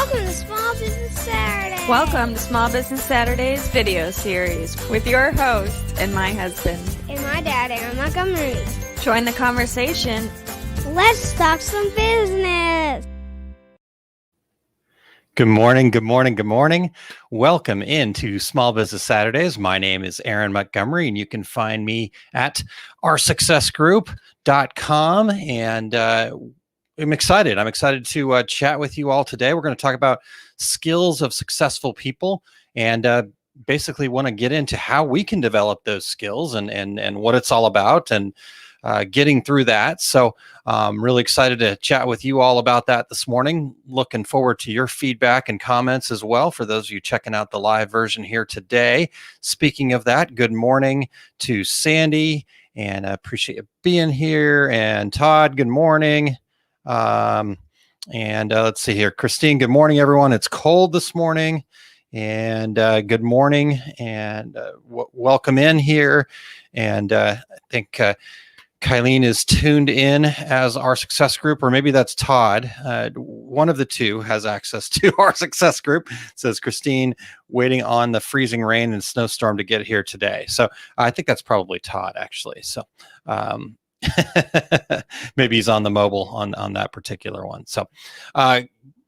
Welcome to Small Business Saturday. Welcome to Small Business Saturdays video series with your host and my husband. And my dad, Aaron Montgomery. Join the conversation. Let's talk some business. Good morning, good morning, good morning. Welcome into Small Business Saturdays. My name is Aaron Montgomery, and you can find me at oursuccessgroup.com. And I'm excited. I'm excited to chat with you all today. We're going to talk about skills of successful people and basically want to get into how we can develop those skills and what it's all about and getting through that. So I'm really excited to chat with you all about that this morning. Looking forward to your feedback and comments as well for those of you checking out the live version here today. Speaking of that, good morning to Sandy, and I appreciate you being here. And Todd, good morning. Let's see here. Christine, good morning, everyone. It's cold this morning. And good morning and welcome in here. And I think Kylene is tuned in as our success group, or maybe that's Todd. One of the two has access to our success group. It says Christine waiting on the freezing rain and snowstorm to get here today. So I think that's probably Todd, actually. So maybe he's on the mobile on that particular one. So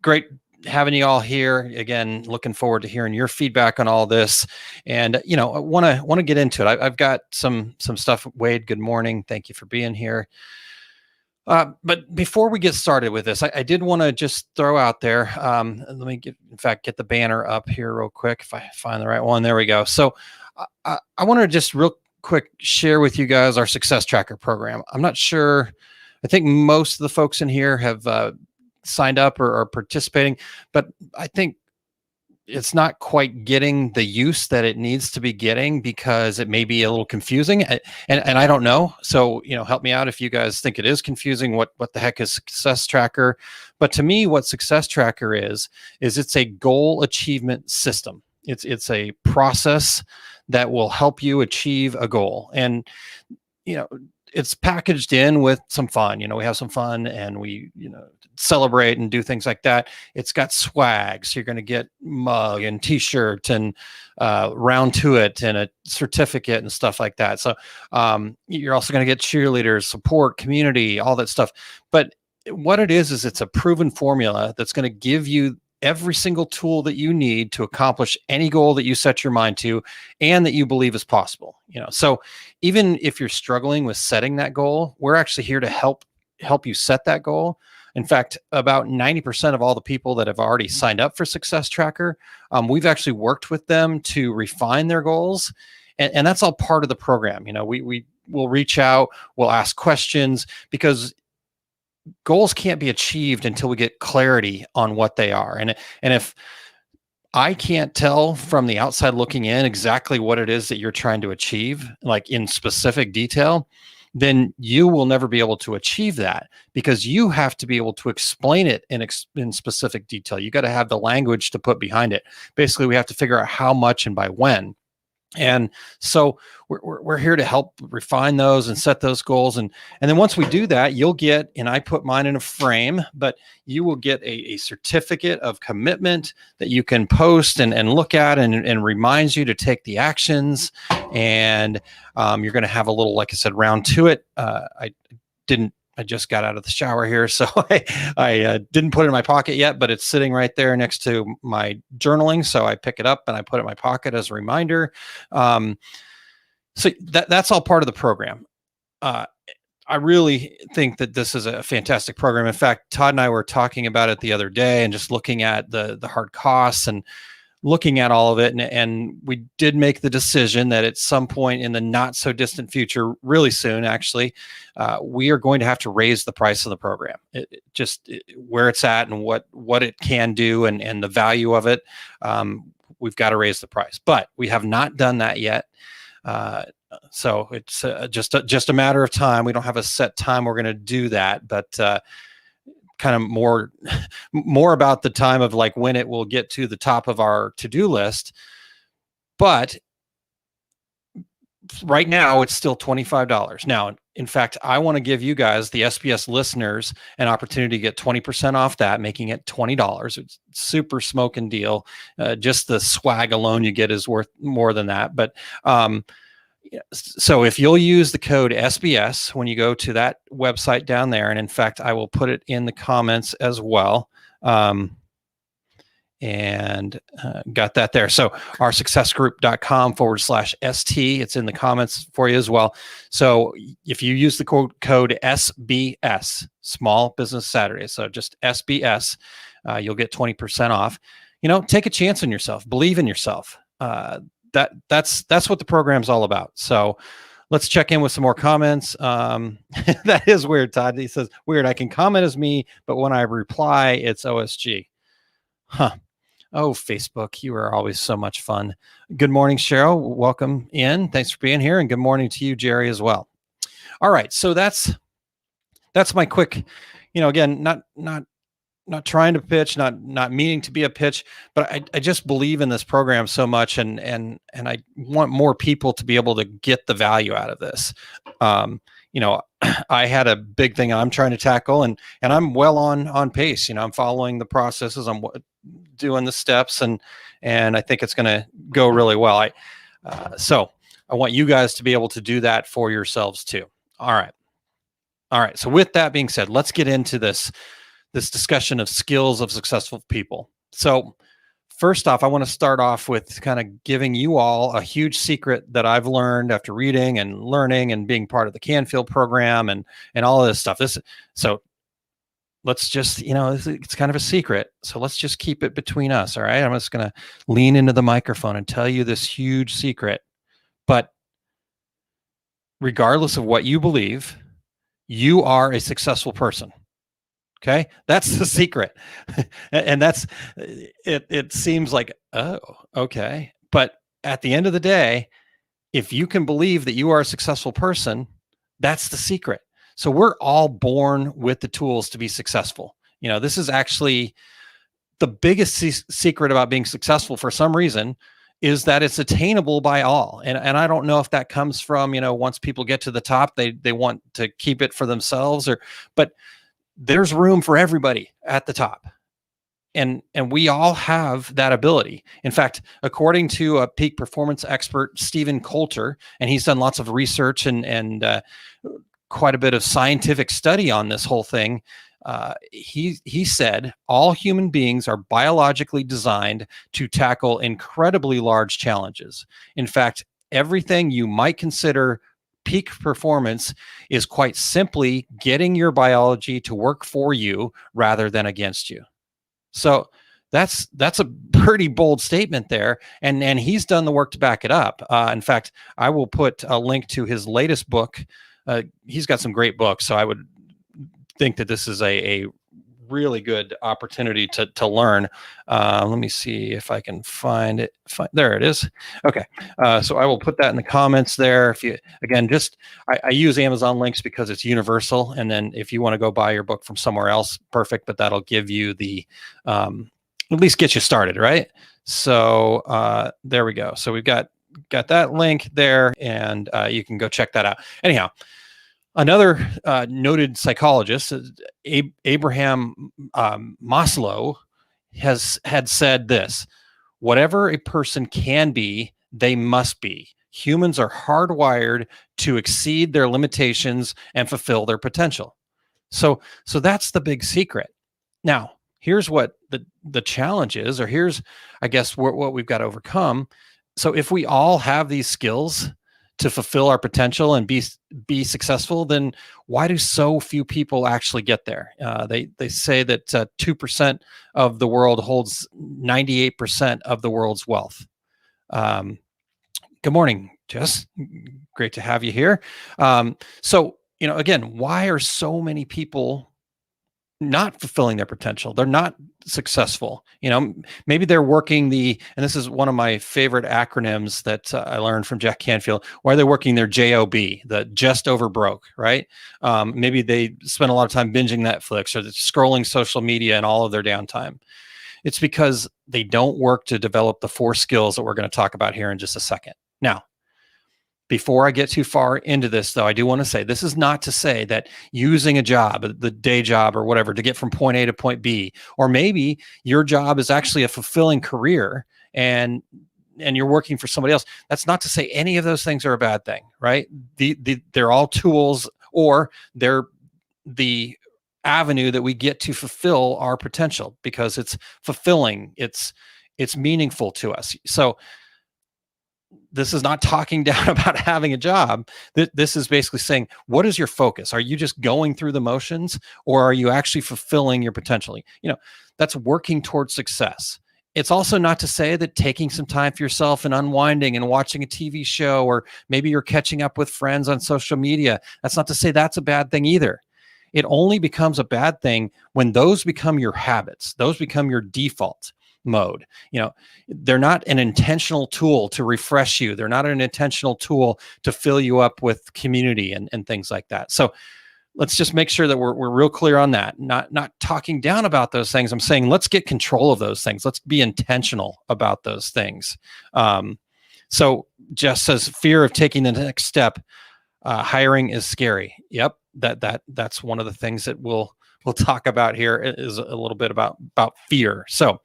great having you all here again. Looking forward to hearing your feedback on all this, and I want to get into it. I've got some stuff. Wade, good morning. Thank you for being here. But before we get started with this, I did want to just throw out there. Let me get the banner up here real quick if I find the right one. There we go. So I want to just real quick share with you guys our Success Tracker program. I'm not sure. I think most of the folks in here have signed up or are participating, but I think it's not quite getting the use that it needs to be getting because it may be a little confusing, and I don't know. So help me out if you guys think it is confusing. What the heck is Success Tracker? But to me, what Success Tracker is it's a goal achievement system. It's a process that will help you achieve a goal, and it's packaged in with some fun. We have some fun and we celebrate and do things like that. It's got swag, so you're going to get mug and t-shirt and round to it and a certificate and stuff like that. So you're also going to get cheerleaders, support, community, all that stuff. But what it is it's a proven formula that's going to give you every single tool that you need to accomplish any goal that you set your mind to and that you believe is possible. So even if you're struggling with setting that goal, we're actually here to help you set that goal. In fact, about 90% of all the people that have already signed up for Success Tracker, we've actually worked with them to refine their goals. And that's all part of the program. We will reach out, we'll ask questions, because goals can't be achieved until we get clarity on what they are. And if I can't tell from the outside looking in exactly what it is that you're trying to achieve, like in specific detail, then you will never be able to achieve that, because you have to be able to explain it in specific detail. You got to have the language to put behind it. Basically, we have to figure out how much and by when. And so we're here to help refine those and set those goals. And then once we do that, you'll get, and I put mine in a frame, but you will get a certificate of commitment that you can post and look at and reminds you to take the actions. And you're going to have a little, like I said, round to it. I just got out of the shower here, so I didn't put it in my pocket yet, but it's sitting right there next to my journaling. So I pick it up and I put it in my pocket as a reminder. So that's all part of the program. I really think that this is a fantastic program. In fact, Todd and I were talking about it the other day and just looking at the hard costs and looking at all of it. And we did make the decision that at some point in the not so distant future, really soon, actually, we are going to have to raise the price of the program. Where it's at and what it can do and the value of it. We've got to raise the price, but we have not done that yet. So it's just a matter of time. We don't have a set time we're going to do that, but kind of more about the time of like when it will get to the top of our to-do list. But right now it's still $25. Now, in fact, I want to give you guys, the SBS listeners, an opportunity to get 20% off that, making it $20. It's a super smoking deal. Just the swag alone you get is worth more than that. But so if you'll use the code SBS when you go to that website down there, and in fact, I will put it in the comments as well. Got that there. So oursuccessgroup.com/ST, it's in the comments for you as well. So if you use the code SBS, Small Business Saturday, so just SBS, you'll get 20% off. Take a chance on yourself, believe in yourself. That's what the program's all about. So let's check in with some more comments. That is weird, Todd. He says, weird, I can comment as me, but when I reply, it's OSG. Huh. Oh, Facebook, you are always so much fun. Good morning, Cheryl. Welcome in. Thanks for being here. And good morning to you, Jerry, as well. All right. So that's my quick, again, not trying to pitch, not meaning to be a pitch, but I just believe in this program so much, and I want more people to be able to get the value out of this. I had a big thing I'm trying to tackle, and I'm well on pace. I'm following the processes. I'm doing the steps, and I think it's going to go really well. So I want you guys to be able to do that for yourselves too. All right. So with that being said, let's get into this discussion of skills of successful people. So first off, I want to start off with kind of giving you all a huge secret that I've learned after reading and learning and being part of the Canfield program and all of this stuff. So let's just, it's kind of a secret. So let's just keep it between us. All right. I'm just going to lean into the microphone and tell you this huge secret. But regardless of what you believe, you are a successful person. Okay. That's the secret. And that's it. It seems like, oh, okay. But at the end of the day, if you can believe that you are a successful person, that's the secret. So we're all born with the tools to be successful. This is actually the biggest secret about being successful for some reason, is that it's attainable by all. And I don't know if that comes from, once people get to the top, they want to keep it for themselves, but there's room for everybody at the top. And we all have that ability. In fact, according to a peak performance expert, Stephen Coulter, and he's done lots of research and quite a bit of scientific study on this whole thing. He said all human beings are biologically designed to tackle incredibly large challenges. In fact, everything you might consider peak performance is quite simply getting your biology to work for you rather than against you. So that's a pretty bold statement there. And he's done the work to back it up. In fact, I will put a link to his latest book. He's got some great books, so I would think that this is a really good opportunity to learn. Let me see if I can find it. There it is. Okay. So I will put that in the comments there. If you, again, I use Amazon links because it's universal. And then if you want to go buy your book from somewhere else, perfect. But that'll give you the, at least get you started, right? So there we go. So we've got that link there, and you can go check that out. Anyhow, another noted psychologist, Abraham Maslow, had said this: whatever a person can be, they must be. Humans are hardwired to exceed their limitations and fulfill their potential. So that's the big secret. Now, here's what the challenge is, or here's, I guess, what we've got to overcome. So if we all have these skills to fulfill our potential and be successful, then why do so few people actually get there? They say that 2% of the world holds 98% of the world's wealth. Good morning, Jess. Great to have you here. So, again, why are so many people not fulfilling their potential? They're not successful. Maybe they're working and this is one of my favorite acronyms that I learned from Jack Canfield, why they're working their JOB, the just over broke, right? Maybe they spend a lot of time binging Netflix or scrolling social media in all of their downtime. It's because they don't work to develop the 4 skills that we're going to talk about here in just a second. Now, Before I get too far into this, though, I do want to say this is not to say that using a job, the day job or whatever, to get from point A to point B, or maybe your job is actually a fulfilling career and you're working for somebody else. That's not to say any of those things are a bad thing, right? They're all tools, or they're the avenue that we get to fulfill our potential because it's fulfilling, it's meaningful to us. So this is not talking down about having a job. This is basically saying, what is your focus? Are you just going through the motions, or are you actually fulfilling your potential? That's working towards success. It's also not to say that taking some time for yourself and unwinding and watching a TV show, or maybe you're catching up with friends on social media, that's not to say that's a bad thing either. It only becomes a bad thing when those become your habits. Those become your default mode. They're not an intentional tool to refresh you. They're not an intentional tool to fill you up with community and things like that. So let's just make sure that we're real clear on that. Not talking down about those things. I'm saying let's get control of those things. Let's be intentional about those things. So Jess says, fear of taking the next step. Hiring is scary. Yep, that's one of the things that we'll talk about here is a little bit about fear. So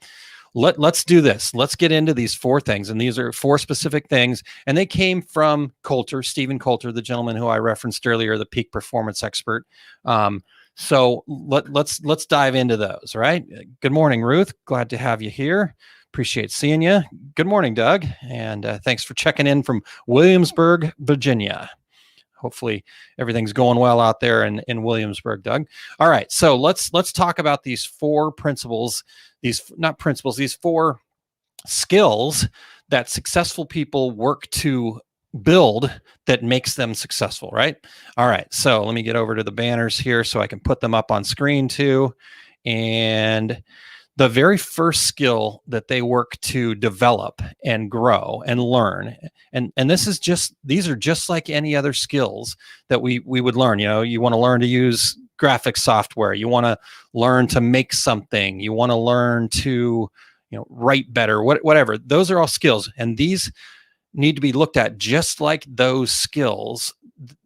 let's do this. Let's get into these 4 things, and these are 4 specific things, and they came from Coulter, Stephen Coulter, the gentleman who I referenced earlier, the peak performance expert. So let's dive into those. Right. Good morning, Ruth. Glad to have you here. Appreciate seeing you. Good morning, Doug, and thanks for checking in from Williamsburg, Virginia. Hopefully everything's going well out there in Williamsburg, Doug. All right, so let's talk about these 4 principles, these 4 skills that successful people work to build that makes them successful, right? All right, so let me get over to the banners here so I can put them up on screen too. And the very first skill that they work to develop and grow and learn, and these are just like any other skills that we would learn. You want to learn to use graphic software, you want to learn to make something, you want to learn to write better, whatever. Those are all skills, and these need to be looked at just like those skills,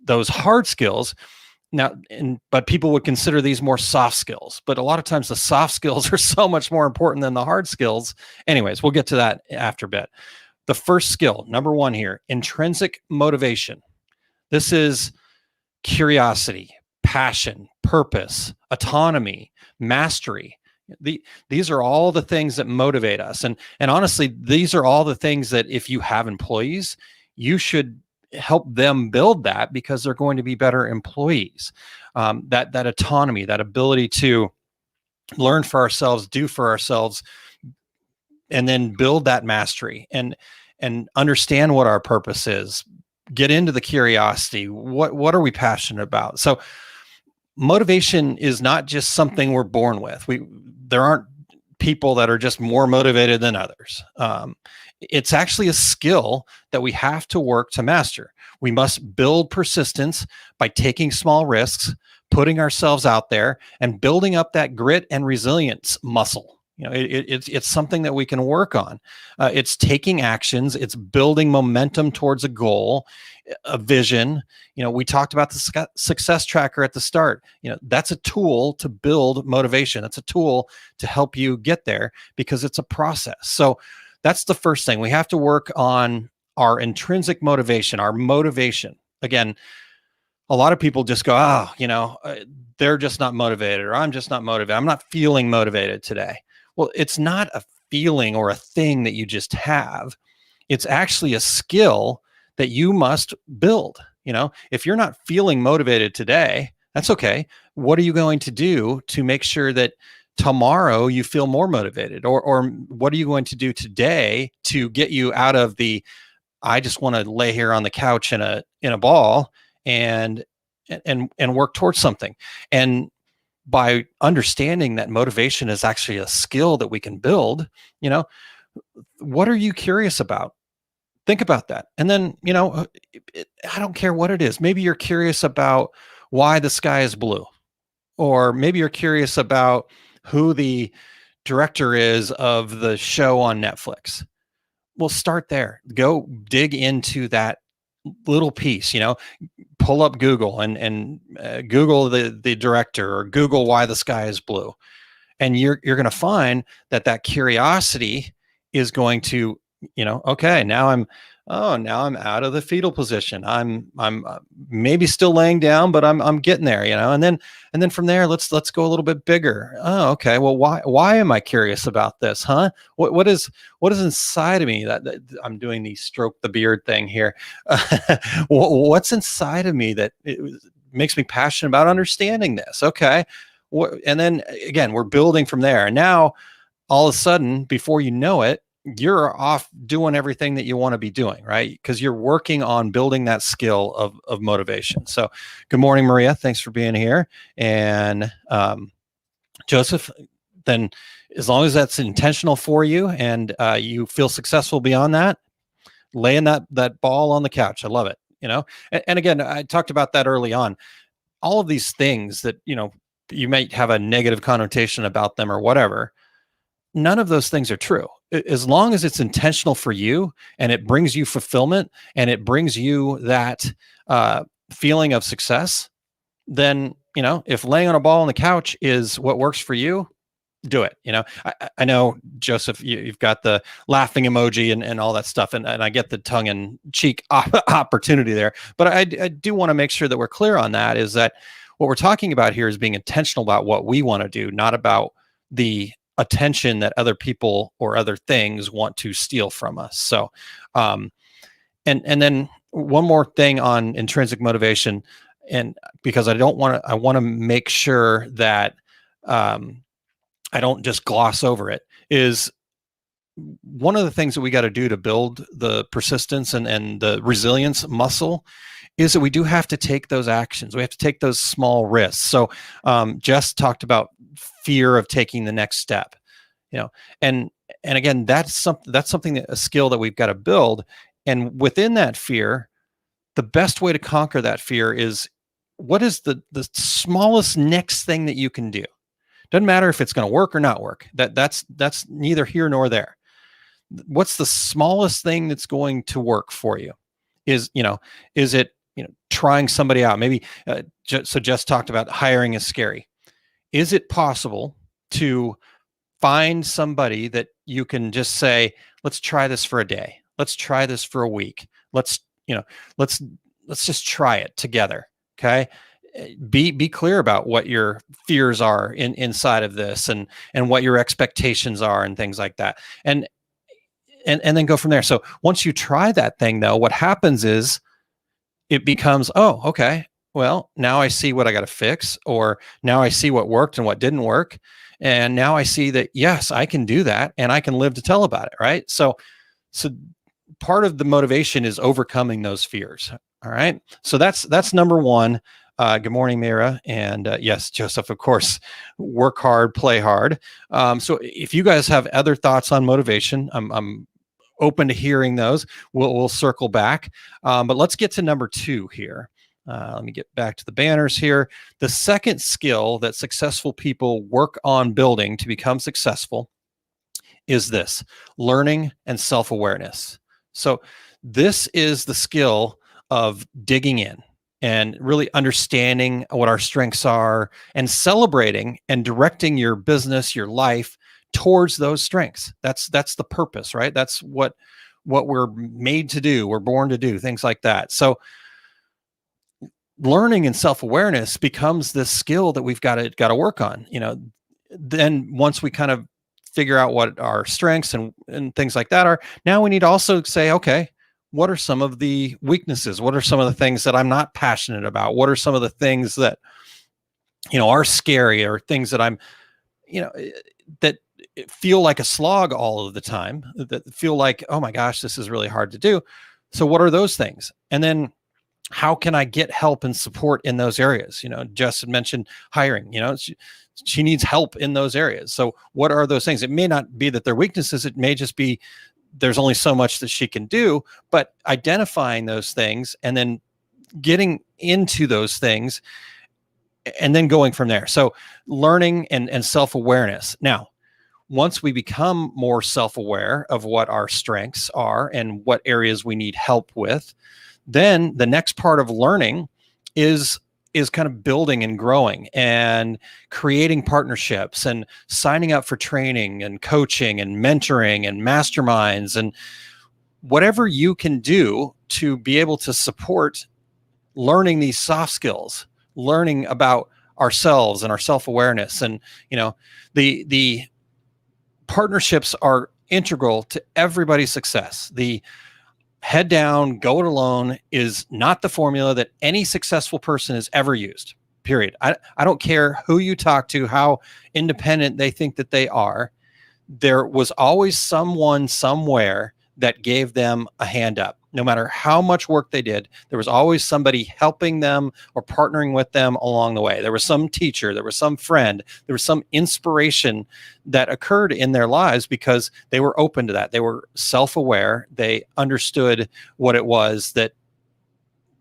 those hard skills. Now, but people would consider these more soft skills, but a lot of times the soft skills are so much more important than the hard skills. Anyways, we'll get to that after a bit. The first skill, number 1 here, intrinsic motivation. This is curiosity, passion, purpose, autonomy, mastery. These are all the things that motivate us. And honestly, these are all the things that if you have employees, you should help them build that, because they're going to be better employees. That autonomy, that ability to learn for ourselves, do for ourselves, and then build that mastery and understand what our purpose is. Get into the curiosity. What are we passionate about? So motivation is not just something we're born with. There aren't people that are just more motivated than others. It's actually a skill that we have to work to master. We must build persistence by taking small risks, putting ourselves out there, and building up that grit and resilience muscle. It's something that we can work on. It's taking actions. It's building momentum towards a goal, a vision. We talked about the success tracker at the start. That's a tool to build motivation. That's a tool to help you get there, because it's a process. So that's the first thing. We have to work on our intrinsic motivation, our motivation. Again, a lot of people just go, they're just not motivated, or I'm just not motivated. I'm not feeling motivated today. Well, it's not a feeling or a thing that you just have. It's actually a skill that you must build. If you're not feeling motivated today, that's okay. What are you going to do to make sure that tomorrow you feel more motivated? Or what are you going to do today to get you out of the, I just want to lay here on the couch in a ball and work towards something? And by understanding that motivation is actually a skill that we can build, what are you curious about? Think about that. And then, I don't care what it is. Maybe you're curious about why the sky is blue, or maybe you're curious about who the director is of the show on Netflix. Well, start there. Go dig into that little piece, pull up Google and Google the director, or Google why the sky is blue. And you're going to find that curiosity is going to, okay, now I'm out of the fetal position. I'm maybe still laying down, but I'm getting there, and then from there, let's go a little bit bigger. Oh, okay. Well, why am I curious about this? Huh? What is inside of me that I'm doing the stroke the beard thing here? What's inside of me that makes me passionate about understanding this? Okay. And then again, we're building from there. And now all of a sudden, before you know it, you're off doing everything that you want to be doing, right? Because you're working on building that skill of motivation. So good morning, Maria. Thanks for being here. And Joseph, then as long as that's intentional for you and you feel successful beyond that, laying that ball on the couch. I love it. And again, I talked about that early on. All of these things that, you might have a negative connotation about them or whatever, none of those things are true. As long as it's intentional for you and it brings you fulfillment and it brings you that feeling of success, then, if laying on a ball on the couch is what works for you, do it. I know, Joseph, you've got the laughing emoji and all that stuff. And I get the tongue in cheek opportunity there. But I do want to make sure that we're clear on that, is that what we're talking about here is being intentional about what we want to do, not about the attention that other people or other things want to steal from us. So, and then one more thing on intrinsic motivation, and because I want to make sure that I don't just gloss over it, is one of the things that we got to do to build the persistence and the resilience muscle is that we do have to take those actions. We have to take those small risks. So Jess talked about fear of taking the next step, and again, that's something, a skill that we've got to build. And within that fear, the best way to conquer that fear is, what is the smallest next thing that you can do? Doesn't matter if it's going to work or not work. That's neither here nor there. What's the smallest thing that's going to work for you? Is it trying somebody out? Maybe so Jess talked about hiring is scary. Is it possible to find somebody that you can just say, let's try this for a day. Let's try this for a week. Let's just try it together. Okay. Be clear about what your fears are inside of this and what your expectations are and things like that. And then go from there. So once you try that thing, though, what happens is it becomes, oh, okay, well, now I see what I got to fix, or now I see what worked and what didn't work. And now I see that, yes, I can do that and I can live to tell about it. Right. So part of the motivation is overcoming those fears. All right. So that's number one. Good morning, Mira. And yes, Joseph, of course, work hard, play hard. So if you guys have other thoughts on motivation, I'm open to hearing those. We'll circle back. But let's get to number two here. Let me get back to the banners here. The second skill that successful people work on building to become successful is this: learning and self-awareness. So this is the skill of digging in and really understanding what our strengths are and celebrating and directing your business, your life towards those strengths. That's the purpose, right? That's what we're made to do. We're born to do things like that. So learning and self-awareness becomes this skill that we've got to work on. Then once we kind of figure out what our strengths and things like that are, now we need to also say, okay, what are some of the weaknesses? What are some of the things that I'm not passionate about? What are some of the things that, are scary, or things that I'm, that feel like a slog all of the time, that feel like, oh my gosh, this is really hard to do. So what are those things? And then how can I get help and support in those areas? Jess had mentioned hiring, she needs help in those areas. So what are those things? It may not be that they're weaknesses. It may just be there's only so much that she can do, but identifying those things and then getting into those things and then going from there. So learning and self-awareness. Now, once we become more self-aware of what our strengths are and what areas we need help with, then the next part of learning is kind of building and growing and creating partnerships and signing up for training and coaching and mentoring and masterminds and whatever you can do to be able to support learning these soft skills, learning about ourselves and our self-awareness. And, the partnerships are integral to everybody's success. The head down, go it alone is not the formula that any successful person has ever used, period. I don't care who you talk to, how independent they think that they are. There was always someone somewhere that gave them a hand up. No matter how much work they did, there was always somebody helping them or partnering with them along the way. There was some teacher, there was some friend, there was some inspiration that occurred in their lives because they were open to that. They were self-aware. They understood what it was that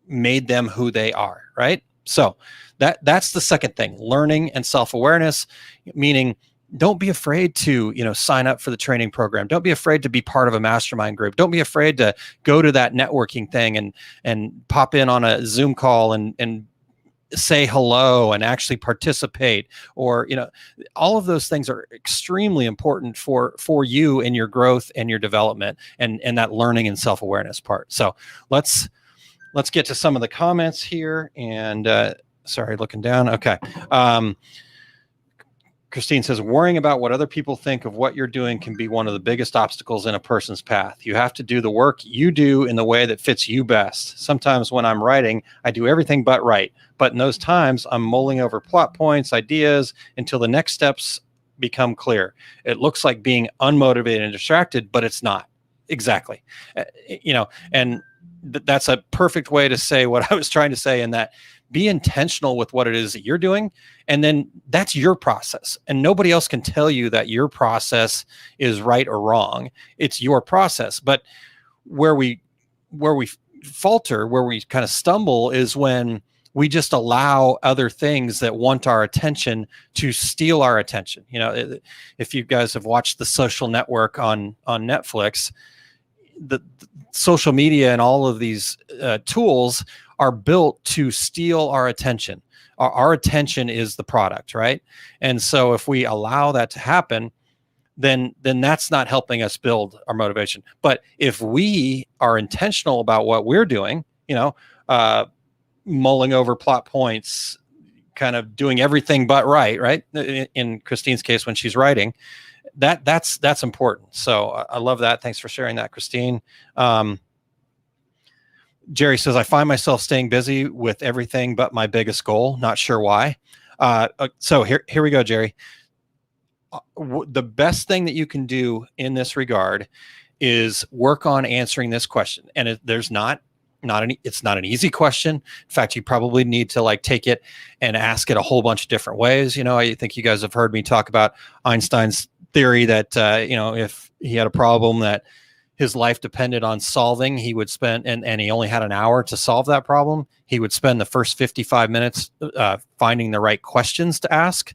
made them who they are, right? So that's the second thing, learning and self-awareness, meaning don't be afraid to, sign up for the training program. Don't be afraid to be part of a mastermind group. Don't be afraid to go to that networking thing and pop in on a Zoom call and say hello and actually participate, or, all of those things are extremely important for you and your growth and your development and that learning and self-awareness part. So let's get to some of the comments here and, sorry, looking down. Okay. Christine says, worrying about what other people think of what you're doing can be one of the biggest obstacles in a person's path. You have to do the work you do in the way that fits you best. Sometimes when I'm writing, I do everything but write. But in those times, I'm mulling over plot points, ideas, until the next steps become clear. It looks like being unmotivated and distracted, but it's not. Exactly. And that's a perfect way to say what I was trying to say, in that be intentional with what it is that you're doing. And then that's your process. And nobody else can tell you that your process is right or wrong. It's your process. But where we falter, where we kind of stumble, is when we just allow other things that want our attention to steal our attention. If you guys have watched The Social Network on Netflix, the social media and all of these tools are built to steal our attention. Our attention is the product, right? And so if we allow that to happen, then that's not helping us build our motivation. But if we are intentional about what we're doing, mulling over plot points, kind of doing everything but right? In Christine's case, when she's writing, that's important. So I love that. Thanks for sharing that, Christine. Jerry says, I find myself staying busy with everything but my biggest goal. Not sure why. So here we go, Jerry. The best thing that you can do in this regard is work on answering this question. And it's not an easy question. In fact, you probably need to take it and ask it a whole bunch of different ways. I think you guys have heard me talk about Einstein's theory that, if he had a problem that his life depended on solving, he would spend, and he only had an hour to solve that problem, he would spend the first 55 minutes finding the right questions to ask.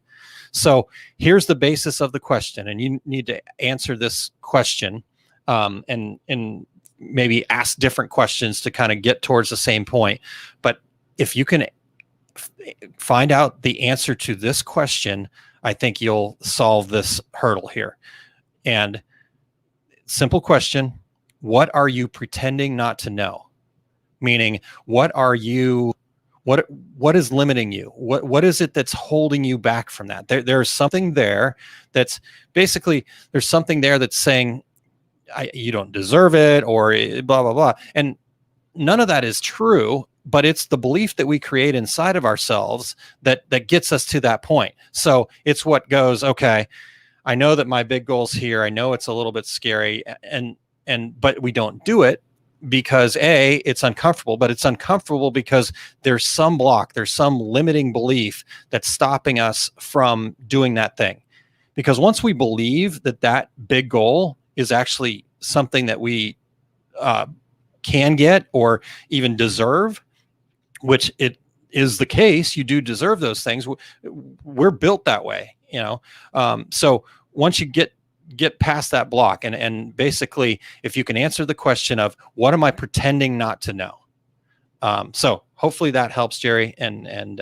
So here's the basis of the question, and you need to answer this question and maybe ask different questions to kind of get towards the same point. But if you can find out the answer to this question, I think you'll solve this hurdle here. And simple question: what are you pretending not to know? Meaning, what is limiting you? What is it that's holding you back from that? There's something there that's basically, there's something there that's saying you don't deserve it, or blah, blah, blah. And none of that is true, but it's the belief that we create inside of ourselves that gets us to that point. So it's what goes, okay, I know that my big goal's here. I know it's a little bit scary, but we don't do it because it's uncomfortable, but it's uncomfortable because there's some block, there's some limiting belief that's stopping us from doing that thing. Because once we believe that big goal is actually something that we can get or even deserve, which it is the case, you do deserve those things. We're built that way, so once you get past that block, and basically, if you can answer the question of what am I pretending not to know, So hopefully that helps, Jerry, and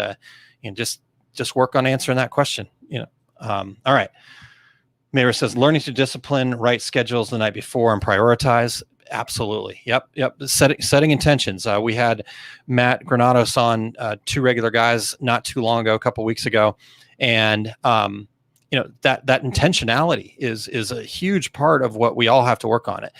just work on answering that question. All right. Mayra says, learning to discipline, write schedules the night before and prioritize. Absolutely. Yep. Setting intentions. We had Matt Granados on, two regular guys not too long ago, a couple weeks ago. And, that intentionality is a huge part of what we all have to work on it,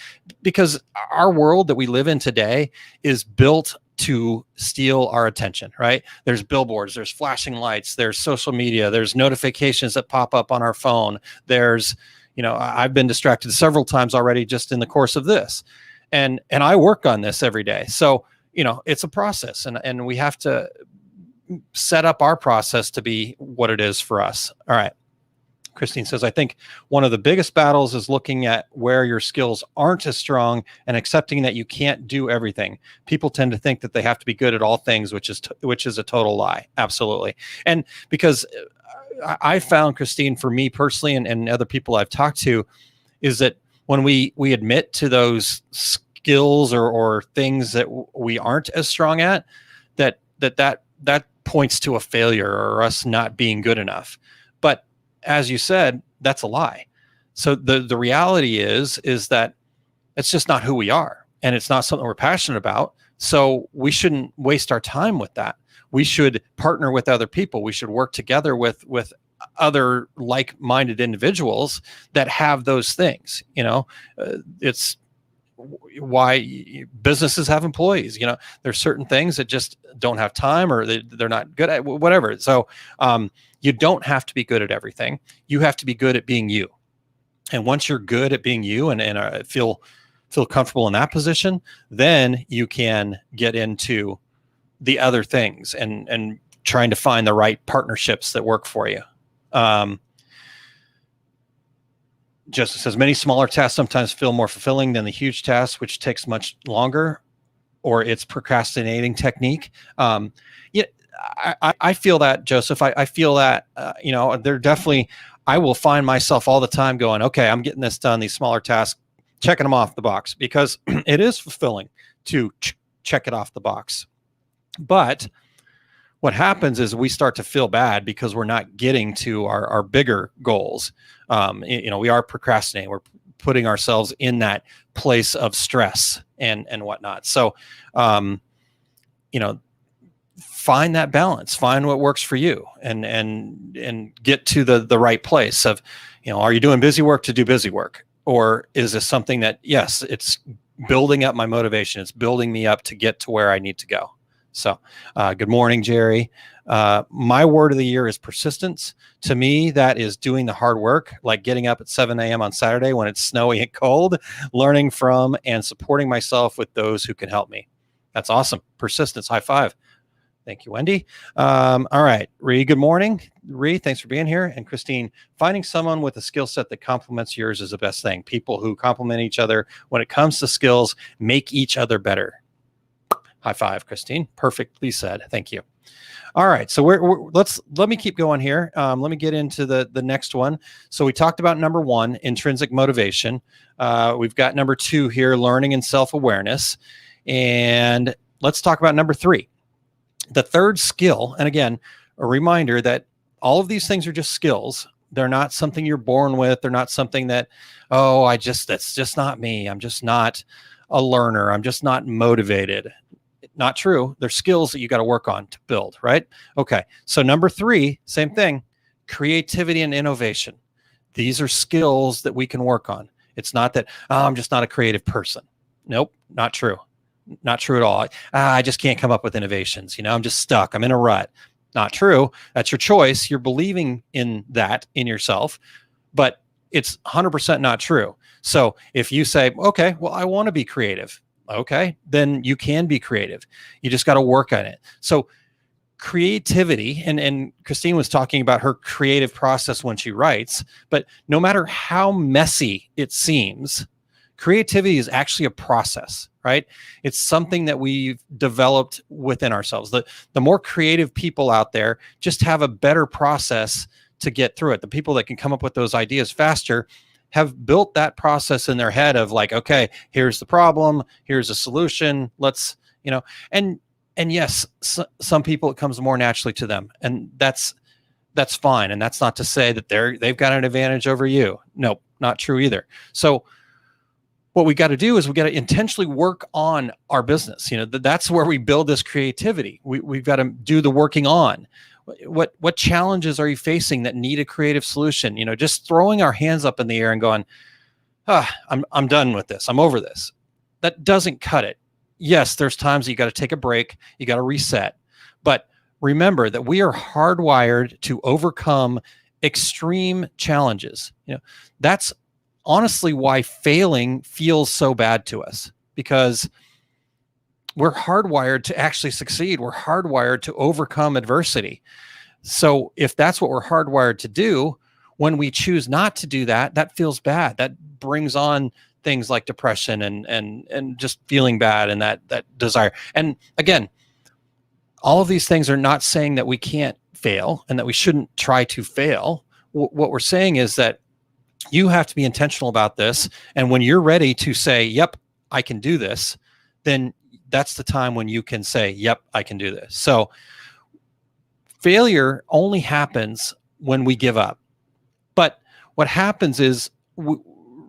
because our world that we live in today is built to steal our attention, right? There's billboards, there's flashing lights, there's social media, there's notifications that pop up on our phone. There's, I've been distracted several times already just in the course of this. And I work on this every day. So, it's a process, and we have to set up our process to be what it is for us. All right. Christine says, I think one of the biggest battles is looking at where your skills aren't as strong and accepting that you can't do everything. People tend to think that they have to be good at all things, which is a total lie. Absolutely. And because I found, Christine, for me personally, and other people I've talked to, is that when we admit to those skills or things that we aren't as strong at, that points to a failure or us not being good enough. But as you said, that's a lie. So the reality is that it's just not who we are, and it's not something we're passionate about. So we shouldn't waste our time with that. We should partner with other people. We should work together with other like-minded individuals that have those things. It's why businesses have employees. There's certain things that just don't have time, or they're not good at, whatever. So you don't have to be good at everything. You have to be good at being you. And once you're good at being you and feel comfortable in that position, then you can get into the other things and trying to find the right partnerships that work for you. Justin says, many smaller tasks sometimes feel more fulfilling than the huge tasks, which takes much longer, or it's procrastinating technique. I feel that, Joseph. I feel that, they're definitely, I will find myself all the time going, okay, I'm getting this done, these smaller tasks, checking them off the box, because it is fulfilling to check it off the box. But what happens is we start to feel bad because we're not getting to our bigger goals. We are procrastinating. We're putting ourselves in that place of stress and whatnot. So, find that balance, find what works for you, and get to the right place of, are you doing busy work to do busy work? Or is this something that, yes, it's building up my motivation. It's building me up to get to where I need to go. So, good morning, Jerry. My word of the year is persistence. To me, that is doing the hard work, like getting up at 7 a.m. on Saturday when it's snowy and cold, learning from and supporting myself with those who can help me. That's awesome. Persistence. High five. Thank you, Wendy. All right, Ree, good morning. Ree, thanks for being here. And Christine, finding someone with a skill set that complements yours is the best thing. People who complement each other when it comes to skills make each other better. High five, Christine. Perfectly said. Thank you. All right, so let me keep going here. Let me get into the next one. So we talked about number 1, intrinsic motivation. We've got number 2 here, learning and self-awareness. And let's talk about number 3. The third skill, and again, a reminder that all of these things are just skills. They're not something you're born with. They're not something that, that's just not me. I'm just not a learner. I'm just not motivated. Not true. They're skills that you got to work on to build, right? Okay. So number 3, same thing, creativity and innovation. These are skills that we can work on. It's not that, I'm just not a creative person. Nope, not true. Not true at all. I just can't come up with innovations. I'm just stuck. I'm in a rut. Not true. That's your choice. You're believing in that in yourself, but it's 100% not true. So if you say, okay, well, I want to be creative. Okay, then you can be creative. You just got to work on it. So creativity, and Christine was talking about her creative process when she writes, but no matter how messy it seems, creativity is actually a process, right? It's something that we've developed within ourselves. The more creative people out there just have a better process to get through it. The people that can come up with those ideas faster have built that process in their head of like, okay, here's the problem, here's a solution. Let's, and And yes, some people, it comes more naturally to them, and that's fine. And that's not to say that they've got an advantage over you. No, not true either. So what we got to do is we got to intentionally work on our business. That's where we build this creativity. We've got to do the working on. What challenges are you facing that need a creative solution? Just throwing our hands up in the air and going, I'm done with this. I'm over this. That doesn't cut it. Yes, there's times you got to take a break. You got to reset. But remember that we are hardwired to overcome extreme challenges. That's honestly why failing feels so bad to us, because we're hardwired to actually succeed. We're hardwired to overcome adversity. So if that's what we're hardwired to do, when we choose not to do that, that feels bad. That brings on things like depression and just feeling bad and that desire. And again, all of these things are not saying that we can't fail and that we shouldn't try to fail. What we're saying is that you have to be intentional about this. And when you're ready to say, yep, I can do this, then that's the time when you can say, yep, I can do this. So failure only happens when we give up. But what happens is we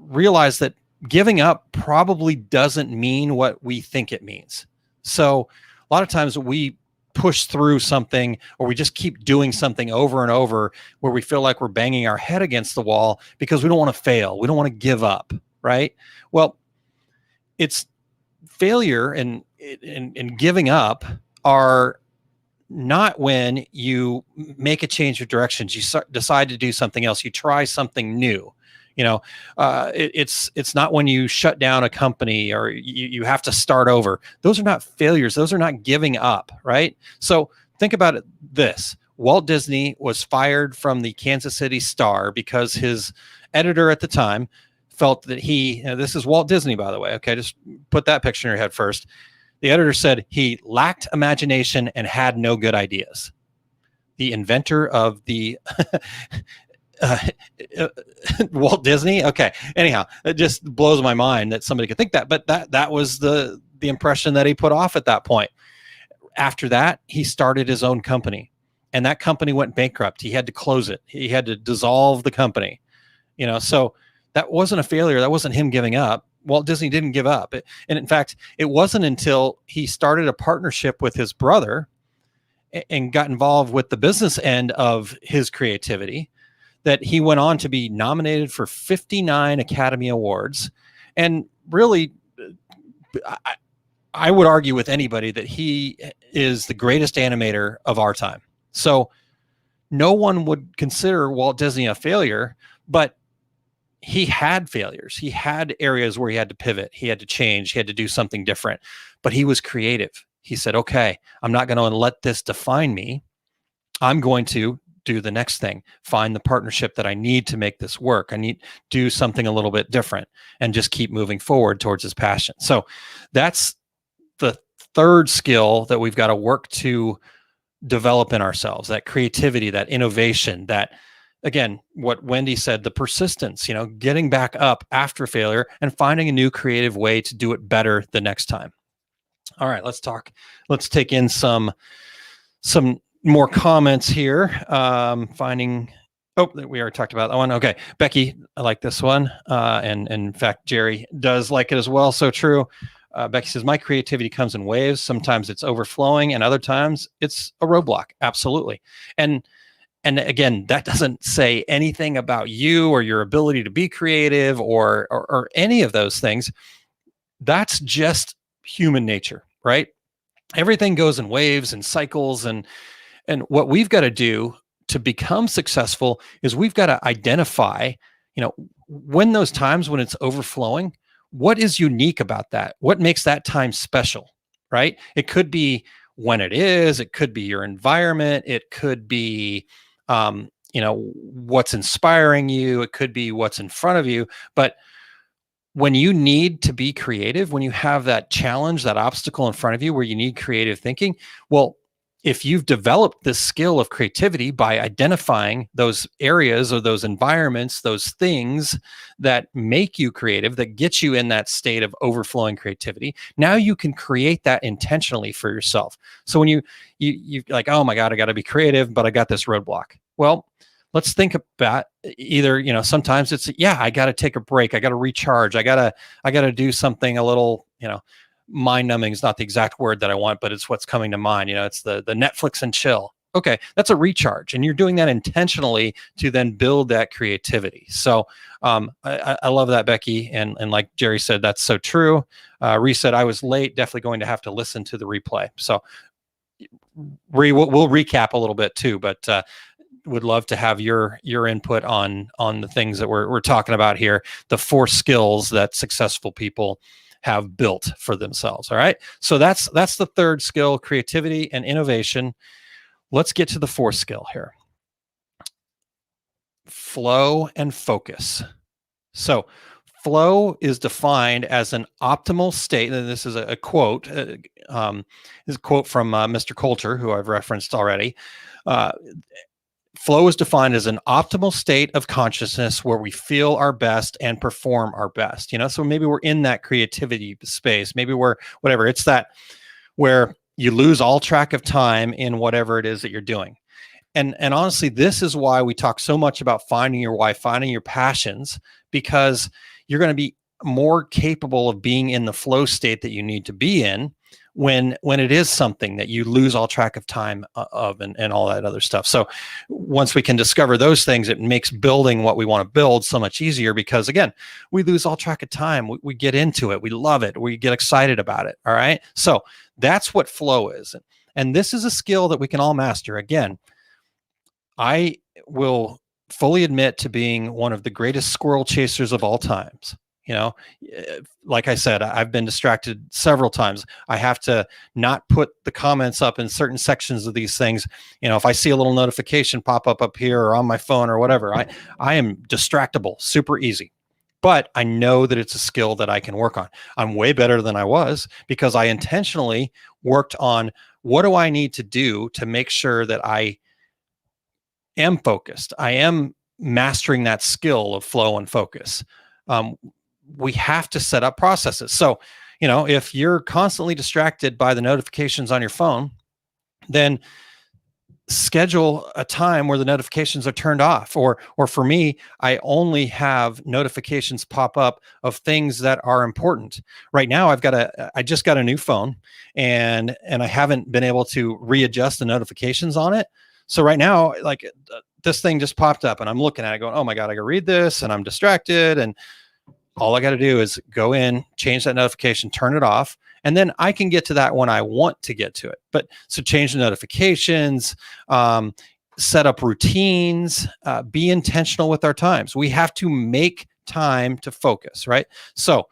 realize that giving up probably doesn't mean what we think it means. So a lot of times we push through something, or we just keep doing something over and over where we feel like we're banging our head against the wall because we don't want to fail. We don't want to give up, right? Well, it's failure and giving up are not when you make a change of directions, you decide to do something else, you try something new. It's not when you shut down a company or you have to start over. Those are not failures. Those are not giving up, right? So think about it this. Walt Disney was fired from the Kansas City Star because his editor at the time felt that this is Walt Disney, by the way. Okay, just put that picture in your head first. The editor said he lacked imagination and had no good ideas. The inventor of the Walt Disney. Okay. Anyhow, it just blows my mind that somebody could think that, but that was the impression that he put off at that point. After that, he started his own company, and that company went bankrupt. He had to close it. He had to dissolve the company. So that wasn't a failure. That wasn't him giving up. Walt Disney didn't give up. And in fact, it wasn't until he started a partnership with his brother and got involved with the business end of his creativity that he went on to be nominated for 59 Academy Awards. And really, I would argue with anybody that he is the greatest animator of our time. So no one would consider Walt Disney a failure, but he had failures. He had areas where he had to pivot. He had to change. He had to do something different, but he was creative. He said, okay, I'm not going to let this define me. I'm going to do the next thing, find the partnership that I need to make this work. I need to do something a little bit different and just keep moving forward towards his passion. So that's the third skill that we've got to work to develop in ourselves, that creativity, that innovation, that, again, what Wendy said, the persistence, getting back up after failure and finding a new creative way to do it better the next time. All right, let's take in some more comments here. We already talked about that one. Okay, Becky, I like this one. And in fact, Jerry does like it as well. So true. Becky says, my creativity comes in waves. Sometimes it's overflowing and other times it's a roadblock. Absolutely. And again, that doesn't say anything about you or your ability to be creative or any of those things. That's just human nature, right? Everything goes in waves and cycles. And what we've got to do to become successful is we've got to identify, when those times when it's overflowing, what is unique about that? What makes that time special, right? It could be when it is, it could be your environment. It could be, what's inspiring you. It could be what's in front of you. But when you need to be creative, when you have that challenge, that obstacle in front of you where you need creative thinking, well, if you've developed this skill of creativity by identifying those areas or those environments, those things that make you creative, that get you in that state of overflowing creativity, now you can create that intentionally for yourself. So when you like, oh my God, I got to be creative, but I got this roadblock. Well, let's think about either, sometimes it's, yeah, I got to take a break. I got to recharge. I got to do something a little, mind numbing is not the exact word that I want, but it's what's coming to mind. It's the Netflix and chill. Okay, that's a recharge, and you're doing that intentionally to then build that creativity. So I love that, Becky, and like Jerry said, that's so true. Ree said, I was late, definitely going to have to listen to the replay. So Ree, we'll recap a little bit too, but would love to have your input on the things that we're talking about here, the 4 skills that successful people have built for themselves. All right. So that's the 3rd skill, creativity and innovation. Let's get to the 4th skill here. Flow and focus. So flow is defined as an optimal state. And this is a quote. This is a quote from Mr. Coulter, who I've referenced already. Flow is defined as an optimal state of consciousness where we feel our best and perform our best. So maybe we're in that creativity space. Maybe we're whatever. It's that where you lose all track of time in whatever it is that you're doing. And honestly, this is why we talk so much about finding your why, finding your passions, because you're going to be more capable of being in the flow state that you need to be in when it is something that you lose all track of time of and all that other stuff. So once we can discover those things, it makes building what we want to build so much easier, because again, we lose all track of time. We get into it. We love it. We get excited about it. All right. So that's what flow is. And this is a skill that we can all master. Again, I will fully admit to being one of the greatest squirrel chasers of all times. Like I said, I've been distracted several times. I have to not put the comments up in certain sections of these things. If I see a little notification pop up here or on my phone or whatever, I am distractible, super easy. But I know that it's a skill that I can work on. I'm way better than I was because I intentionally worked on what do I need to do to make sure that I am focused. I am mastering that skill of flow and focus. We have to set up processes. So, if you're constantly distracted by the notifications on your phone, then schedule a time where the notifications are turned off. Or for me, I only have notifications pop up of things that are important. Right now, I just got a new phone, and I haven't been able to readjust the notifications on it. So right now, like this thing just popped up, and I'm looking at it going, oh my God, I gotta read this, and I'm distracted. And all I got to do is go in, change that notification, turn it off, and then I can get to that when I want to get to it. But so change the notifications, set up routines, be intentional with our times. We have to make time to focus, right? So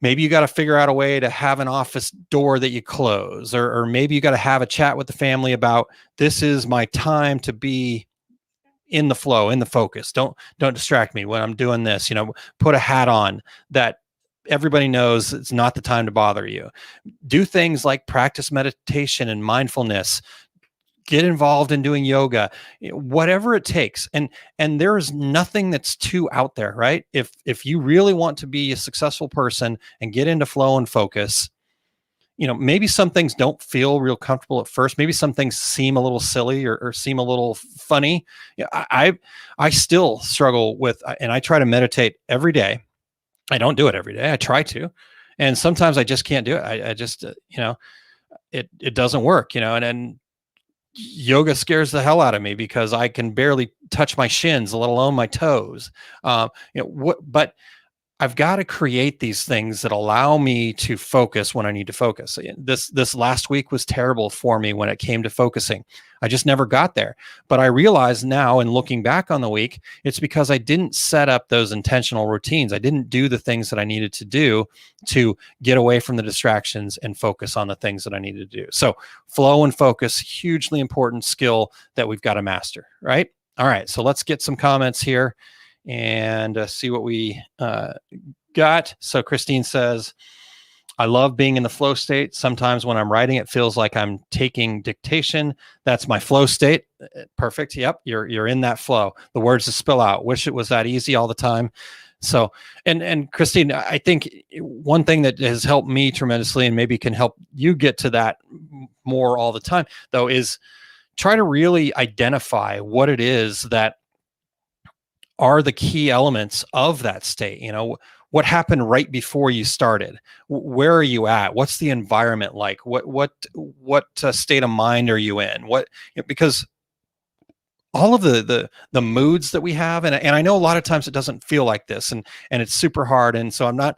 maybe you got to figure out a way to have an office door that you close, or maybe you got to have a chat with the family about, this is my time to be in the flow, in the focus. Don't distract me when I'm doing this. Put a hat on that everybody knows it's not the time to bother you. Do things like practice meditation and mindfulness. Get involved in doing yoga, whatever it takes. And there's nothing that's too out there, right? If you really want to be a successful person and get into flow and focus, maybe some things don't feel real comfortable at first. Maybe some things seem a little silly or seem a little funny. I still struggle with, and I try to meditate every day. I don't do it every day. I try to, and sometimes I just can't do it. I just, it doesn't work, and yoga scares the hell out of me because I can barely touch my shins, let alone my toes. But I've got to create these things that allow me to focus when I need to focus. This last week was terrible for me when it came to focusing. I just never got there. But I realize now, in looking back on the week, it's because I didn't set up those intentional routines. I didn't do the things that I needed to do to get away from the distractions and focus on the things that I needed to do. So flow and focus, hugely important skill that we've got to master, right? All right, so let's get some comments here and see what we got. So Christine says, I love being in the flow state. Sometimes when I'm writing, it feels like I'm taking dictation. That's my flow state. Perfect. Yep. You're in that flow. The words just spill out. Wish it was that easy all the time. So, and Christine, I think one thing that has helped me tremendously and maybe can help you get to that more all the time, though, is try to really identify what it is that are the key elements of that state. What happened right before you started? Where are you at? What's the environment like? What state of mind are you in? Because all of the moods that we have, and I know a lot of times it doesn't feel like this, and it's super hard. And so I'm not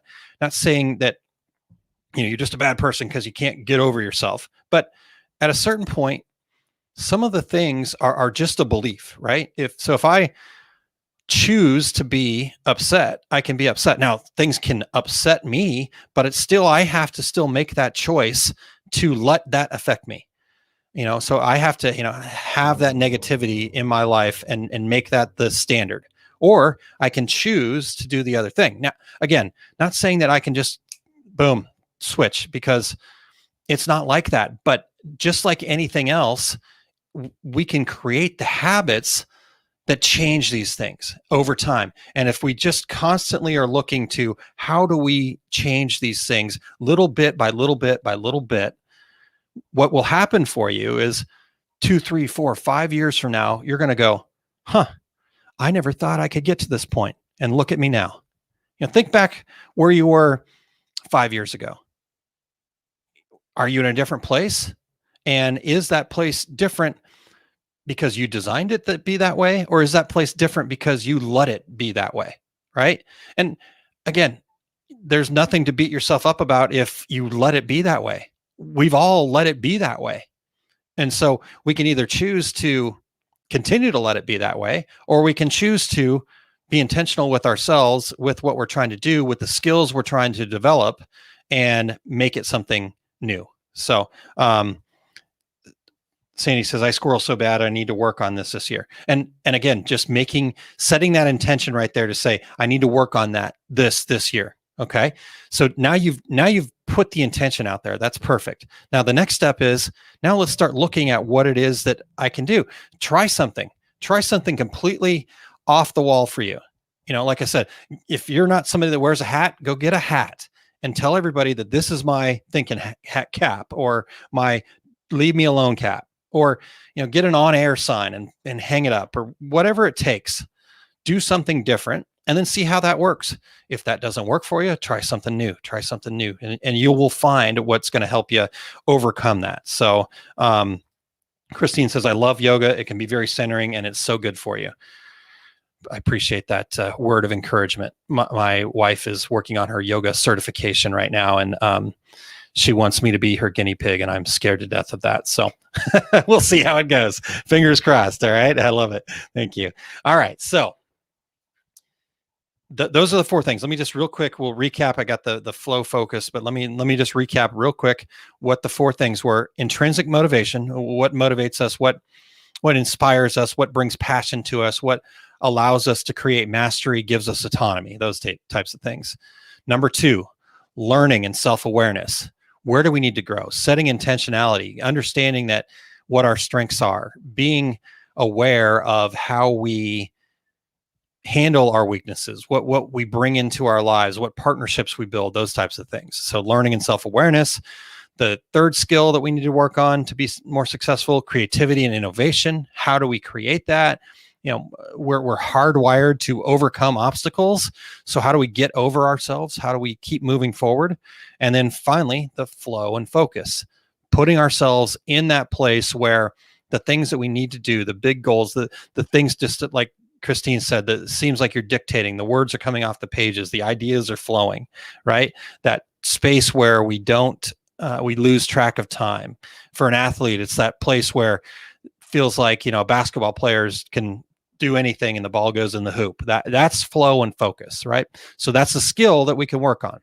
saying that you're just a bad person because you can't get over yourself, but at a certain point, some of the things are just a belief, right? If I choose to be upset, I can be upset. Now, things can upset me, but it's still, I have to still make that choice to let that affect me. So I have to, have that negativity in my life and make that the standard, or I can choose to do the other thing. Now, again, not saying that I can just boom, switch, because it's not like that, but just like anything else, we can create the habits that change these things over time. And if we just constantly are looking to how do we change these things little bit by little bit by little bit, what will happen for you is 2, 3, 4, 5 years from now, you're going to go, I never thought I could get to this point. And look at me now. Think back where you were 5 years ago. Are you in a different place? And is that place different because you designed it to be that way? Or is that place different because you let it be that way? Right. And again, there's nothing to beat yourself up about if you let it be that way. We've all let it be that way. And so we can either choose to continue to let it be that way, or we can choose to be intentional with ourselves, with what we're trying to do, with the skills we're trying to develop, and make it something new. So, Sandy says, I squirrel so bad, I need to work on this year. And again, just setting that intention right there to say, I need to work on that this year. Okay. So now you've put the intention out there. That's perfect. Now the next step is, now let's start looking at what it is that I can do. Try something completely off the wall for you. Like I said, if you're not somebody that wears a hat, go get a hat and tell everybody that this is my thinking hat cap, or my leave me alone cap, or get an on-air sign and hang it up, or whatever it takes. Do something different and then see how that works. If that doesn't work for you, try something new, and you will find what's going to help you overcome that. So Christine says, I love yoga. It can be very centering and it's so good for you. I appreciate that word of encouragement. My wife is working on her yoga certification right now, and she wants me to be her guinea pig, and I'm scared to death of that. So we'll see how it goes. Fingers crossed. All right. I love it. Thank you. All right. So those are the 4 things. Let me just real quick, we'll recap. I got the flow focus, but let me just recap real quick what the 4 things were. Intrinsic motivation, what motivates us, what inspires us, what brings passion to us, what allows us to create mastery, gives us autonomy, those types of things. Number 2, learning and self-awareness. Where do we need to grow? Setting intentionality, understanding that what our strengths are, being aware of how we handle our weaknesses, what we bring into our lives, what partnerships we build, those types of things. So learning and self-awareness. The 3rd skill that we need to work on to be more successful, creativity and innovation. How do we create that? We're hardwired to overcome obstacles. So how do we get over ourselves? How do we keep moving forward? And then finally, the flow and focus, putting ourselves in that place where the things that we need to do, the big goals, the things just like Christine said, that it seems like you're dictating, the words are coming off the pages, the ideas are flowing, right? That space where we lose track of time. For an athlete, it's that place where it feels like, basketball players can do anything and the ball goes in the hoop. That's flow and focus, right? So that's a skill that we can work on.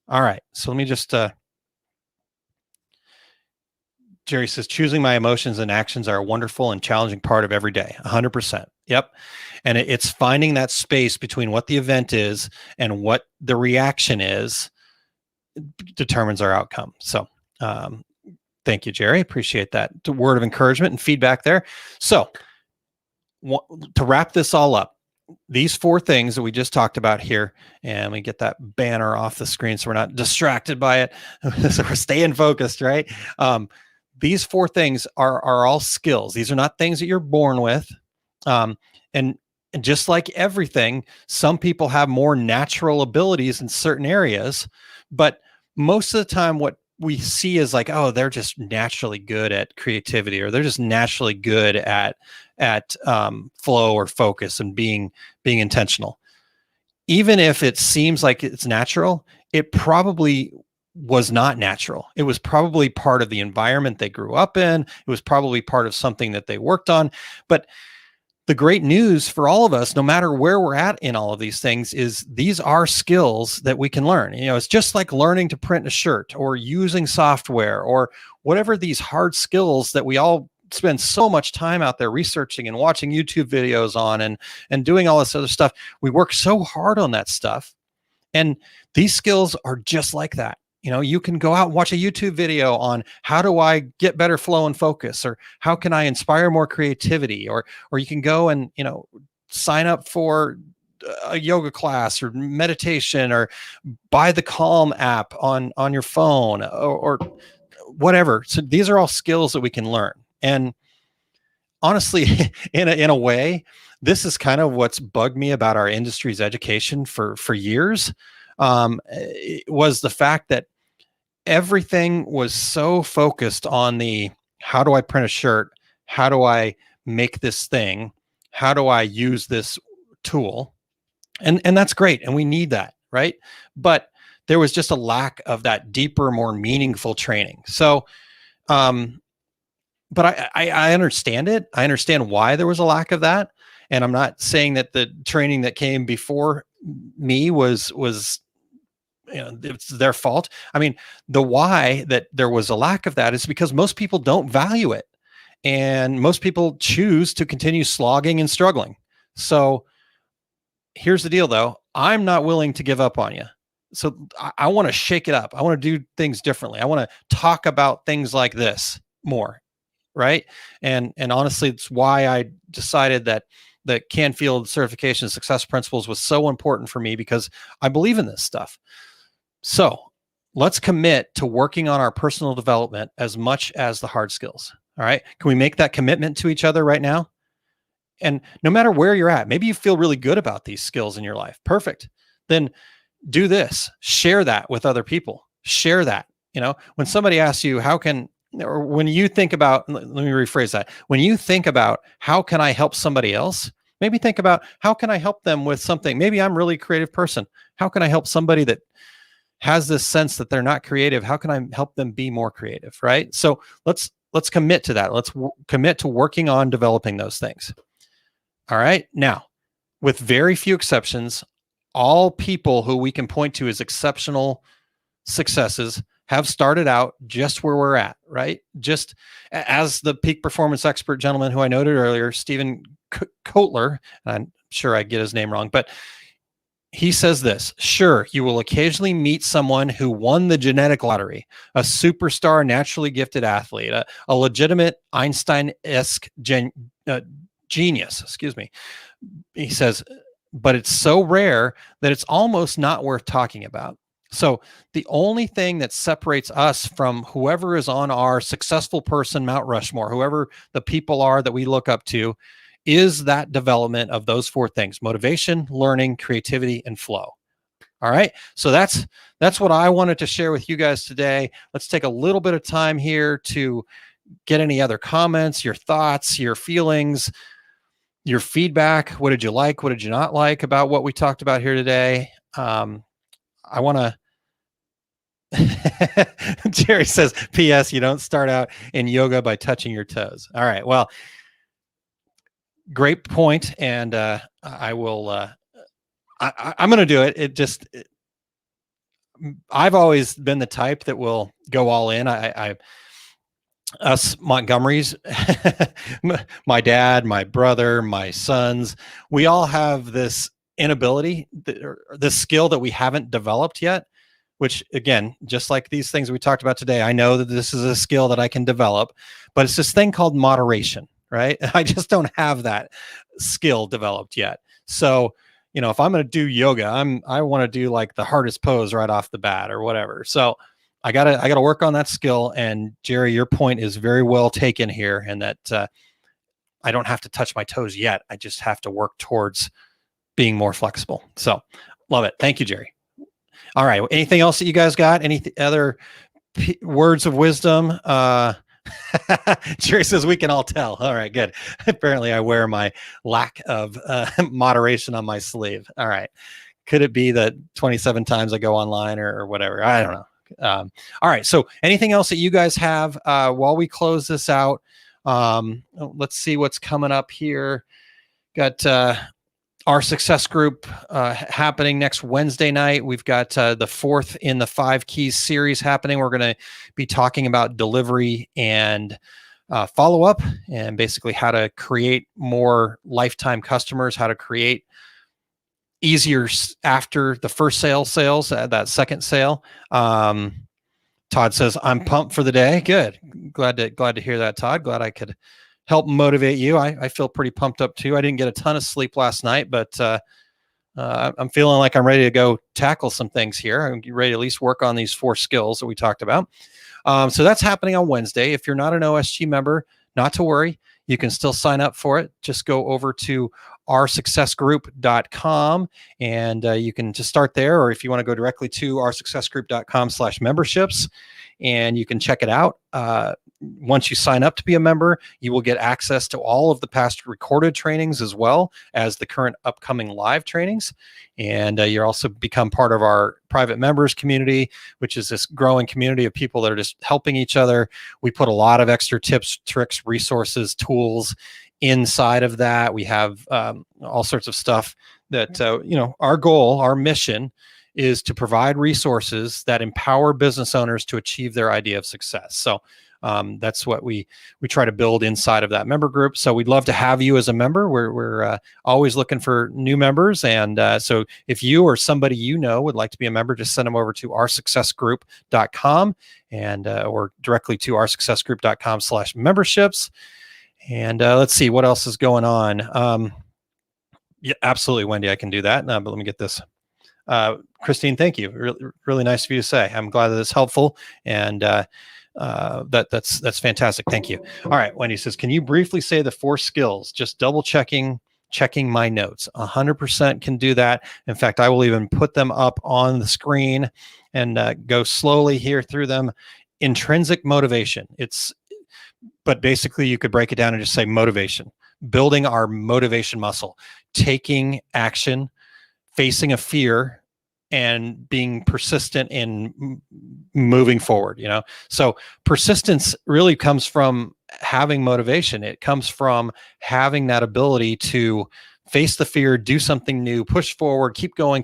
All right. So let me just, Jerry says, choosing my emotions and actions are a wonderful and challenging part of every day. 100%. Yep. And it's finding that space between what the event is and what the reaction is. determines our outcome. So thank you, Jerry. Appreciate that word of encouragement and feedback there. So to wrap this all up, these 4 things that we just talked about here, and we get that banner off the screen so we're not distracted by it. So we're staying focused, right? These 4 things are all skills. These are not things that you're born with. And just like everything, some people have more natural abilities in certain areas, but most of the time what we see is like, oh, they're just naturally good at creativity, or they're just naturally good at flow or focus and being intentional. Even if it seems like it's natural, it probably was not natural. It was probably part of the environment they grew up in. It was probably part of something that they worked on. But the great news for all of us, no matter where we're at in all of these things, is these are skills that we can learn. It's just like learning to print a shirt or using software or whatever these hard skills that we all spend so much time out there researching and watching YouTube videos on and doing all this other stuff. We work so hard on that stuff. And these skills are just like that. You can go out and watch a YouTube video on how do I get better flow and focus, or how can I inspire more creativity, or you can go and, sign up for a yoga class or meditation, or buy the Calm app on your phone, or whatever. So these are all skills that we can learn. And honestly, in a way, this is kind of what's bugged me about our industry's education for years. It was the fact that everything was so focused on the, how do I print a shirt? How do I make this thing? How do I use this tool? And that's great. And we need that, right? But there was just a lack of that deeper, more meaningful training. So, but I understand it. I understand why there was a lack of that. And I'm not saying that the training that came before me was it's their fault. I mean, the why that there was a lack of that is because most people don't value it. And most people choose to continue slogging and struggling. So here's the deal, though. I'm not willing to give up on you. So I want to shake it up. I want to do things differently. I want to talk about things like this more, right? And honestly, it's why I decided that the Canfield Certification Success Principles was so important for me, because I believe in this stuff. So let's commit to working on our personal development as much as the hard skills. All right. Can we make that commitment to each other right now? And no matter where you're at, maybe you feel really good about these skills in your life. Perfect. Then do this. Share that with other people. Share that. When somebody asks you, or when you think about, let me rephrase that. When you think about how can I help somebody else, maybe think about how can I help them with something. Maybe I'm a really creative person. How can I help somebody that has this sense that they're not creative? How can I help them be more creative? Right. So let's commit to that. Let's commit to working on developing those things. All right. Now, with very few exceptions, all people who we can point to as exceptional successes have started out just where we're at, right? Just as the peak performance expert gentleman who I noted earlier, Stephen Kotler, I'm sure I get his name wrong, but he says this: sure, you will occasionally meet someone who won the genetic lottery, a superstar, naturally gifted athlete, a legitimate Einstein-esque genius, He says, but it's so rare that it's almost not worth talking about. So the only thing that separates us from whoever is on our successful person Mount Rushmore, whoever the people are that we look up to, is that development of those 4 things: motivation, learning, creativity, and flow. All right. So that's what I wanted to share with you guys today. Let's take a little bit of time here to get any other comments, your thoughts, your feelings, your feedback. What did you like? What did you not like about what we talked about here today? I want to. Jerry says, P.S. You don't start out in yoga by touching your toes. All right. Well, great point. And I will. I'm going to do it. I've always been the type that will go all in. Us Montgomerys, my dad, my brother, my sons, we all have this inability, this skill that we haven't developed yet, which again, just like these things we talked about today, I know that this is a skill that I can develop, but it's this thing called moderation, right? I just don't have that skill developed yet. So, if I'm going to do yoga, I want to do like the hardest pose right off the bat or whatever. So I gotta work on that skill. And Jerry, your point is very well taken here, and that I don't have to touch my toes yet. I just have to work towards being more flexible. So love it. Thank you, Jerry. All right. Anything else that you guys got? Any other words of wisdom? Jerry says we can all tell. All right, good. Apparently I wear my lack of moderation on my sleeve. All right. Could it be that 27 times I go online or whatever? I don't know. All right. So anything else that you guys have while we close this out? Let's see what's coming up here. Got our success group happening next Wednesday night. We've got the fourth in the 5 Keys series happening. We're going to be talking about delivery and follow-up, and basically how to create more lifetime customers, how to create easier after the first sales, that second sale. Todd says, I'm pumped for the day. Good. Glad to hear that, Todd. Glad I could help motivate you. I feel pretty pumped up too. I didn't get a ton of sleep last night, but I'm feeling like I'm ready to go tackle some things here. I'm ready to at least work on these 4 skills that we talked about. So that's happening on Wednesday. If you're not an OSG member, not to worry. You can still sign up for it. Just go over to oursuccessgroup.com and you can just start there. Or if you want to go directly to oursuccessgroup.com/memberships, and you can check it out. Once you sign up to be a member, you will get access to all of the past recorded trainings as well as the current upcoming live trainings. And you're also become part of our private members community, which is this growing community of people that are just helping each other. We put a lot of extra tips, tricks, resources, tools inside of that. We have all sorts of stuff that, our goal, our mission is to provide resources that empower business owners to achieve their idea of success. So that's what we try to build inside of that member group. So we'd love to have you as a member. We're always looking for new members. And so if you or somebody would like to be a member, just send them over to oursuccessgroup.com and or directly to oursuccessgroup.com/memberships. And let's see what else is going on. Yeah, absolutely, Wendy, I can do that. But let me get this. Christine, thank you. Really nice of you to say. I'm glad that it's helpful, and that's fantastic. Thank you. All right, Wendy says, can you briefly say the 4 skills? Just double checking my notes. 100% can do that. In fact, I will even put them up on the screen and go slowly here through them. Intrinsic motivation. But basically you could break it down and just say motivation, building our motivation muscle, taking action, facing a fear, and being persistent in moving forward, So persistence really comes from having motivation. It comes from having that ability to face the fear, do something new, push forward, keep going.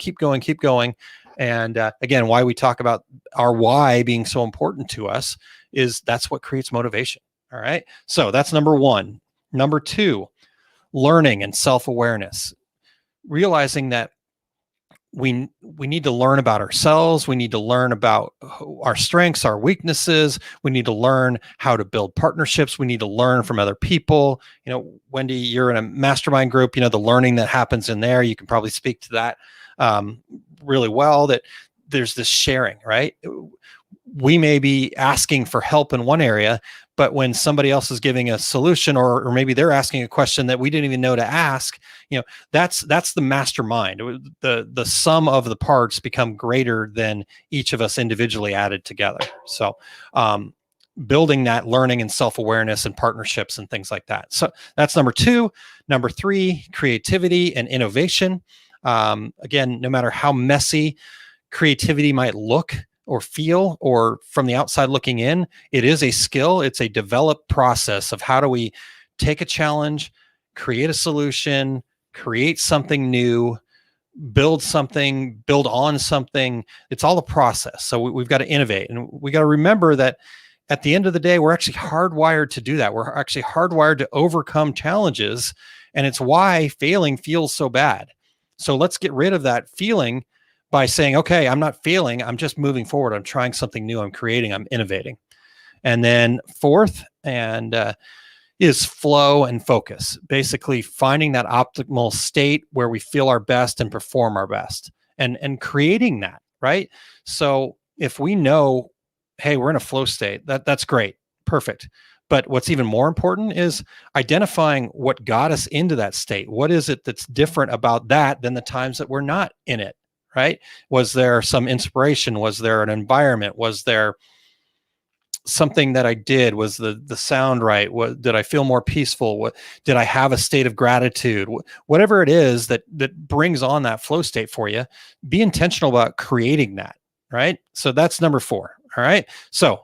And again, why we talk about our why being so important to us is that's what creates motivation. All right. So that's number 1. Number 2, learning and self-awareness, realizing that we need to learn about ourselves. We need to learn about our strengths, our weaknesses. We need to learn how to build partnerships. We need to learn from other people. Wendy, you're in a mastermind group, the learning that happens in there. You can probably speak to that really well, that there's this sharing, right? We may be asking for help in one area, but when somebody else is giving a solution, or maybe they're asking a question that we didn't even know to ask, that's the mastermind. The sum of the parts become greater than each of us individually added together. So building that learning and self-awareness and partnerships and things like that. So that's number 2. Number 3, creativity and innovation. Again, no matter how messy creativity might look or feel, or from the outside looking in, it is a skill. It's a developed process of how do we take a challenge, create a solution, create something new, build on something. It's all a process. So we've got to innovate, and we got to remember that at the end of the day, we're actually hardwired to do that. We're actually hardwired to overcome challenges, and it's why failing feels so bad. So let's get rid of that feeling by saying, okay, I'm not failing. I'm just moving forward. I'm trying something new. I'm creating, I'm innovating. And then fourth, is flow and focus, basically finding that optimal state where we feel our best and perform our best, and creating that, right? So if we know, hey, we're in a flow state, that's great, perfect. But what's even more important is identifying what got us into that state. What is it that's different about that than the times that we're not in it, right? Was there some inspiration? Was there an environment? Was there something that I did? Was the sound right? Did I feel more peaceful? Did I have a state of gratitude? Whatever it is that brings on that flow state for you, be intentional about creating that, right? So that's number 4. All right. So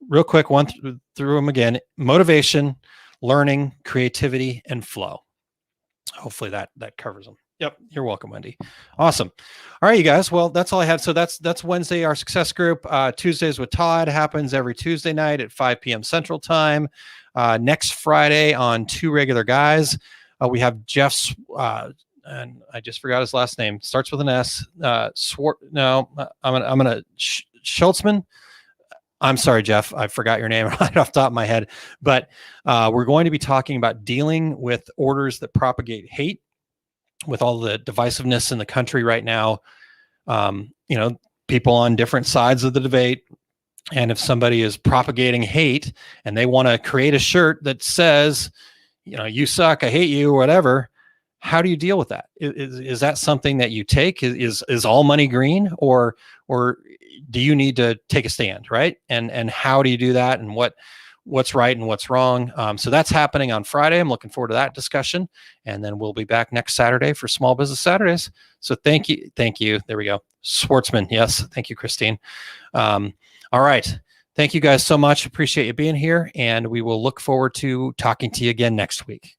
real quick, one through them again: motivation, learning, creativity, and flow. Hopefully that covers them. Yep. You're welcome, Wendy. Awesome. All right, you guys. Well, that's all I had. So that's Wednesday, our success group. Tuesdays with Todd happens every Tuesday night at 5 p.m. Central Time. Next Friday on Two Regular Guys, we have Jeff's, and I just forgot his last name. Starts with an S. Schultzman. I'm sorry, Jeff. I forgot your name right off the top of my head. But we're going to be talking about dealing with orders that propagate hate. With all the divisiveness in the country right now, people on different sides of the debate. And if somebody is propagating hate and they want to create a shirt that says, you suck, I hate you, or whatever, how do you deal with that? Is that something that you take? Is all money green, or do you need to take a stand, right? And how do you do that, and what's right and what's wrong? So that's happening on Friday. I'm looking forward to that discussion. And then we'll be back next Saturday for Small Business Saturdays. So thank you. There we go. Schwartzman. Yes. Thank you, Christine. All right. Thank you guys so much. Appreciate you being here. And we will look forward to talking to you again next week.